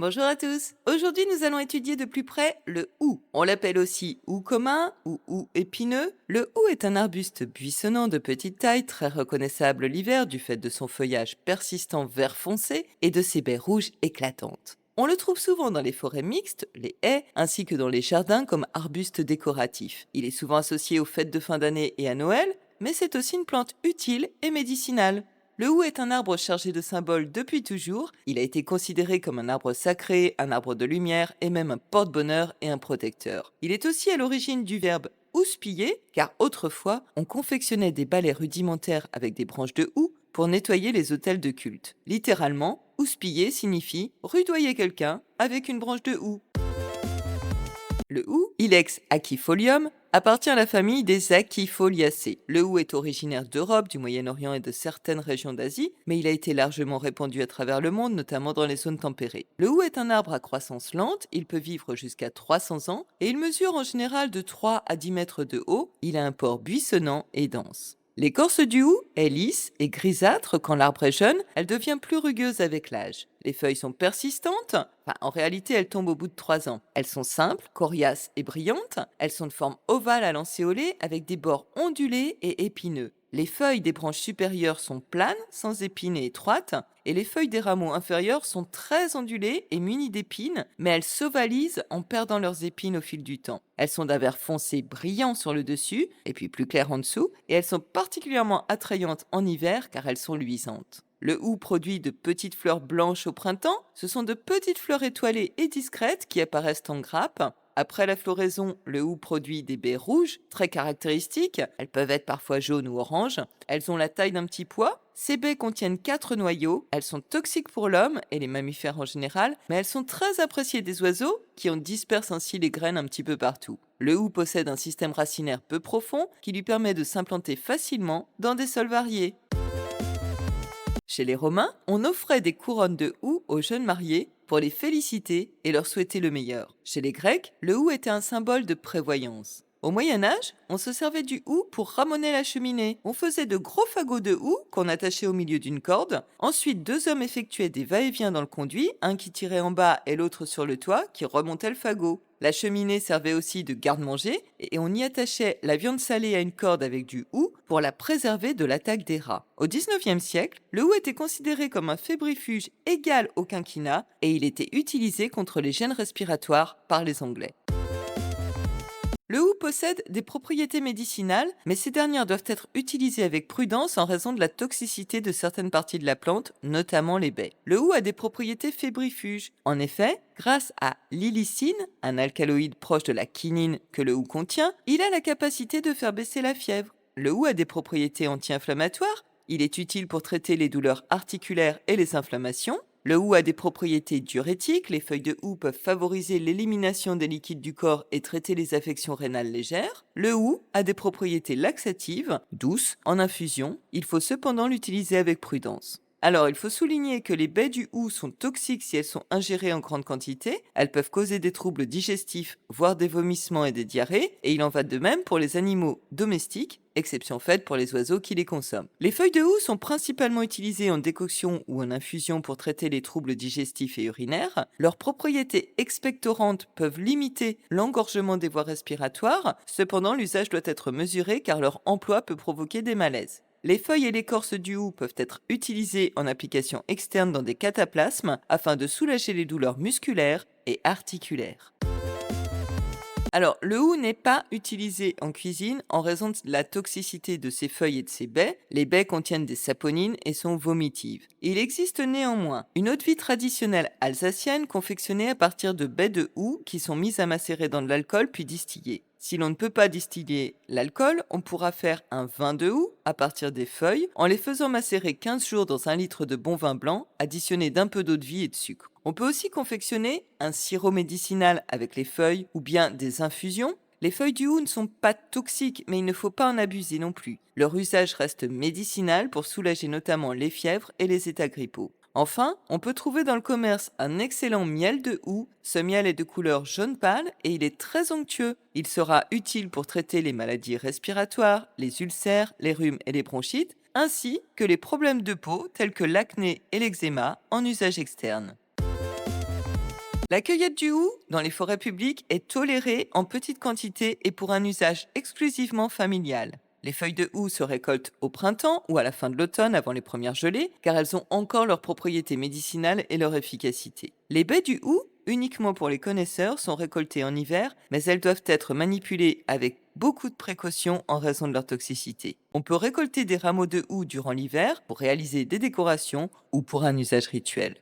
Bonjour à tous. Aujourd'hui, nous allons étudier de plus près le hou. On l'appelle aussi hou commun ou hou épineux. Le hou est un arbuste buissonnant de petite taille, très reconnaissable l'hiver du fait de son feuillage persistant vert foncé et de ses baies rouges éclatantes. On le trouve souvent dans les forêts mixtes, les haies, ainsi que dans les jardins comme arbuste décoratif. Il est souvent associé aux fêtes de fin d'année et à Noël, mais c'est aussi une plante utile et médicinale. Le hou est un arbre chargé de symboles depuis toujours. Il a été considéré comme un arbre sacré, un arbre de lumière et même un porte-bonheur et un protecteur. Il est aussi à l'origine du verbe houspiller, car autrefois, on confectionnait des balais rudimentaires avec des branches de houx pour nettoyer les autels de culte. Littéralement, houspiller signifie rudoyer quelqu'un avec une branche de houx. Le hou, Ilex aquifolium, appartient à la famille des Aquifoliacées. Le hou est originaire d'Europe, du Moyen-Orient et de certaines régions d'Asie, mais il a été largement répandu à travers le monde, notamment dans les zones tempérées. Le hou est un arbre à croissance lente, il peut vivre jusqu'à 300 ans et il mesure en général de 3 à 10 mètres de haut. Il a un port buissonnant et dense. L'écorce du hou est lisse et grisâtre quand l'arbre est jeune, elle devient plus rugueuse avec l'âge. Les feuilles sont persistantes, en réalité elles tombent au bout de 3 ans. Elles sont simples, coriaces et brillantes, elles sont de forme ovale à lancéolée avec des bords ondulés et épineux. Les feuilles des branches supérieures sont planes, sans épines et étroites, et les feuilles des rameaux inférieurs sont très ondulées et munies d'épines, mais elles s'ovalisent en perdant leurs épines au fil du temps. Elles sont d'un vert foncé brillant sur le dessus, et puis plus clair en dessous, et elles sont particulièrement attrayantes en hiver car elles sont luisantes. Le hou produit de petites fleurs blanches au printemps. Ce sont de petites fleurs étoilées et discrètes qui apparaissent en grappes. Après la floraison, le hou produit des baies rouges, très caractéristiques. Elles peuvent être parfois jaunes ou oranges. Elles ont la taille d'un petit pois. Ces baies contiennent 4 noyaux. Elles sont toxiques pour l'homme et les mammifères en général, mais elles sont très appréciées des oiseaux qui en dispersent ainsi les graines un petit peu partout. Le hou possède un système racinaire peu profond qui lui permet de s'implanter facilement dans des sols variés. Chez les Romains, on offrait des couronnes de houx aux jeunes mariés pour les féliciter et leur souhaiter le meilleur. Chez les Grecs, le hou était un symbole de prévoyance. Au Moyen Âge, on se servait du hou pour ramoner la cheminée. On faisait de gros fagots de hou qu'on attachait au milieu d'une corde. Ensuite, deux hommes effectuaient des va-et-vient dans le conduit, un qui tirait en bas et l'autre sur le toit, qui remontait le fagot. La cheminée servait aussi de garde-manger et on y attachait la viande salée à une corde avec du hou pour la préserver de l'attaque des rats. Au XIXe siècle, le hou était considéré comme un fébrifuge égal au quinquina et il était utilisé contre les gènes respiratoires par les Anglais. Le hou possède des propriétés médicinales, mais ces dernières doivent être utilisées avec prudence en raison de la toxicité de certaines parties de la plante, notamment les baies. Le hou a des propriétés fébrifuges. En effet, grâce à l'illicine, un alcaloïde proche de la quinine que le hou contient, il a la capacité de faire baisser la fièvre. Le hou a des propriétés anti-inflammatoires. Il est utile pour traiter les douleurs articulaires et les inflammations. Le hou a des propriétés diurétiques. Les feuilles de hou peuvent favoriser l'élimination des liquides du corps et traiter les affections rénales légères. Le hou a des propriétés laxatives, douces, en infusion. Il faut cependant l'utiliser avec prudence. Alors, il faut souligner que les baies du hou sont toxiques si elles sont ingérées en grande quantité. Elles peuvent causer des troubles digestifs, voire des vomissements et des diarrhées, et il en va de même pour les animaux domestiques, exception faite pour les oiseaux qui les consomment. Les feuilles de hou sont principalement utilisées en décoction ou en infusion pour traiter les troubles digestifs et urinaires. Leurs propriétés expectorantes peuvent limiter l'engorgement des voies respiratoires. Cependant, l'usage doit être mesuré car leur emploi peut provoquer des malaises. Les feuilles et l'écorce du hou peuvent être utilisées en application externe dans des cataplasmes afin de soulager les douleurs musculaires et articulaires. Alors, le hou n'est pas utilisé en cuisine en raison de la toxicité de ses feuilles et de ses baies. Les baies contiennent des saponines et sont vomitives. Il existe néanmoins une eau-de-vie traditionnelle alsacienne confectionnée à partir de baies de houx qui sont mises à macérer dans de l'alcool puis distillées. Si l'on ne peut pas distiller l'alcool, on pourra faire un vin de houx à partir des feuilles en les faisant macérer 15 jours dans un litre de bon vin blanc, additionné d'un peu d'eau de vie et de sucre. On peut aussi confectionner un sirop médicinal avec les feuilles ou bien des infusions. Les feuilles du hou ne sont pas toxiques, mais il ne faut pas en abuser non plus. Leur usage reste médicinal pour soulager notamment les fièvres et les états grippaux. Enfin, on peut trouver dans le commerce un excellent miel de houx. Ce miel est de couleur jaune pâle et il est très onctueux. Il sera utile pour traiter les maladies respiratoires, les ulcères, les rhumes et les bronchites, ainsi que les problèmes de peau tels que l'acné et l'eczéma en usage externe. La cueillette du hou dans les forêts publiques est tolérée en petite quantité et pour un usage exclusivement familial. Les feuilles de houx se récoltent au printemps ou à la fin de l'automne avant les premières gelées, car elles ont encore leurs propriétés médicinales et leur efficacité. Les baies du hou, uniquement pour les connaisseurs, sont récoltées en hiver, mais elles doivent être manipulées avec beaucoup de précautions en raison de leur toxicité. On peut récolter des rameaux de houx durant l'hiver pour réaliser des décorations ou pour un usage rituel.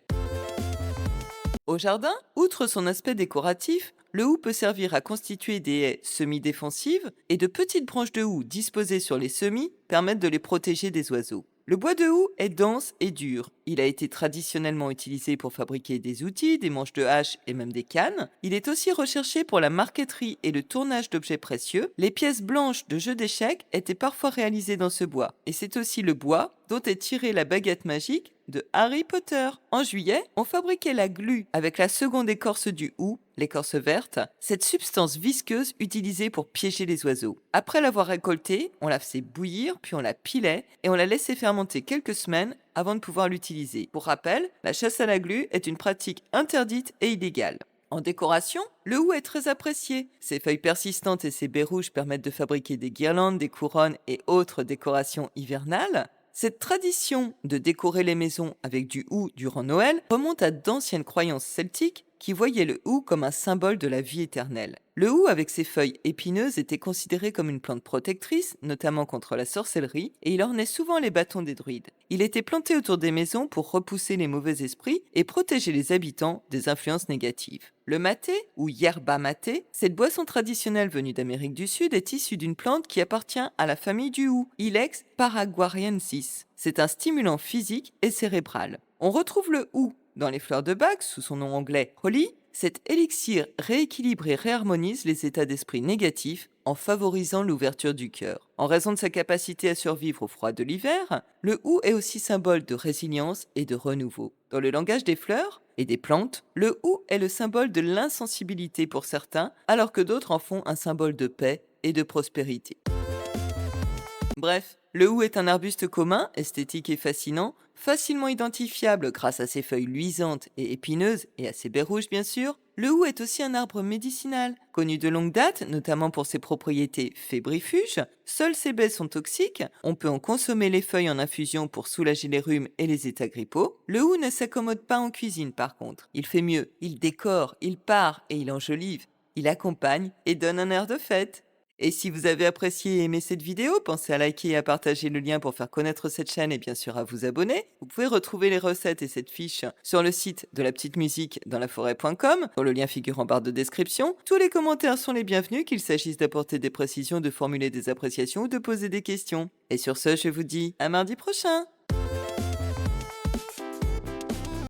Au jardin, outre son aspect décoratif, le hou peut servir à constituer des haies semi-défensives et de petites branches de houx disposées sur les semis permettent de les protéger des oiseaux. Le bois de houx est dense et dur. Il a été traditionnellement utilisé pour fabriquer des outils, des manches de hache et même des cannes. Il est aussi recherché pour la marqueterie et le tournage d'objets précieux. Les pièces blanches de jeux d'échecs étaient parfois réalisées dans ce bois. Et c'est aussi le bois dont est tirée la baguette magique de Harry Potter. En juillet, on fabriquait la glu avec la seconde écorce du hou, l'écorce verte, cette substance visqueuse utilisée pour piéger les oiseaux. Après l'avoir récoltée, on la faisait bouillir, puis on la pilait et on la laissait fermenter quelques semaines avant de pouvoir l'utiliser. Pour rappel, la chasse à la glu est une pratique interdite et illégale. En décoration, le hou est très apprécié. Ses feuilles persistantes et ses baies rouges permettent de fabriquer des guirlandes, des couronnes et autres décorations hivernales. Cette tradition de décorer les maisons avec du hou durant Noël remonte à d'anciennes croyances celtiques qui voyaient le hou comme un symbole de la vie éternelle. Le hou, avec ses feuilles épineuses, était considéré comme une plante protectrice, notamment contre la sorcellerie, et il ornait souvent les bâtons des druides. Il était planté autour des maisons pour repousser les mauvais esprits et protéger les habitants des influences négatives. Le maté, ou yerba maté, cette boisson traditionnelle venue d'Amérique du Sud, est issue d'une plante qui appartient à la famille du hou, Ilex paraguariensis. C'est un stimulant physique et cérébral. On retrouve le hou dans les fleurs de Bach, sous son nom anglais Holly. Cet élixir rééquilibre et réharmonise les états d'esprit négatifs en favorisant l'ouverture du cœur. En raison de sa capacité à survivre au froid de l'hiver, le hou est aussi symbole de résilience et de renouveau. Dans le langage des fleurs et des plantes, le hou est le symbole de l'insensibilité pour certains, alors que d'autres en font un symbole de paix et de prospérité. Bref, le hou est un arbuste commun, esthétique et fascinant, facilement identifiable grâce à ses feuilles luisantes et épineuses et à ses baies rouges bien sûr. Le hou est aussi un arbre médicinal, connu de longue date, notamment pour ses propriétés fébrifuges. Seules ses baies sont toxiques, on peut en consommer les feuilles en infusion pour soulager les rhumes et les états grippaux. Le hou ne s'accommode pas en cuisine par contre, il fait mieux, il décore, il pare et il enjolive, il accompagne et donne un air de fête. Et si vous avez apprécié et aimé cette vidéo, pensez à liker et à partager le lien pour faire connaître cette chaîne et bien sûr à vous abonner. Vous pouvez retrouver les recettes et cette fiche sur le site de la petite musique dans la forêt.com, dont le lien figure en barre de description. Tous les commentaires sont les bienvenus, qu'il s'agisse d'apporter des précisions, de formuler des appréciations ou de poser des questions. Et sur ce, je vous dis à mardi prochain.